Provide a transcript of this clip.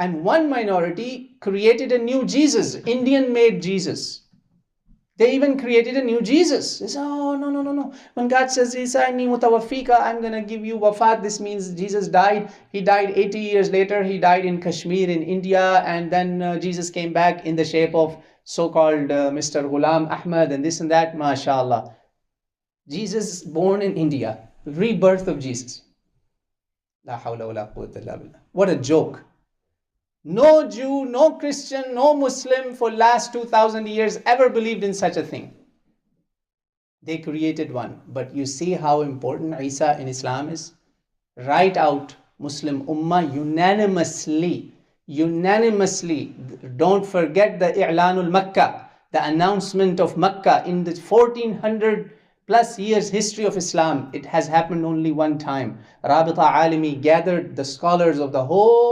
And one minority created a new Jesus, Indian-made Jesus. They even created a new Jesus. They say, oh, no, no, no, no. When God says, Isa inni mutawaffika, I'm going to give you wafat, this means Jesus died. He died 80 years later. He died in Kashmir in India. And then Jesus came back in the shape of so-called Mr. Ghulam Ahmad and this and that. MashaAllah. Jesus born in India. Rebirth of Jesus. La hawla wa la quwwata illa billah. What a joke. No Jew, no Christian, no Muslim for last 2000 years ever believed in such a thing. They created one. But you see how important Isa in Islam is? Right out, Muslim Ummah unanimously, don't forget the I'lanul Makkah, the announcement of Makkah in the 1400 plus years history of Islam. It has happened only one time. Rabita Alimi gathered the scholars of the whole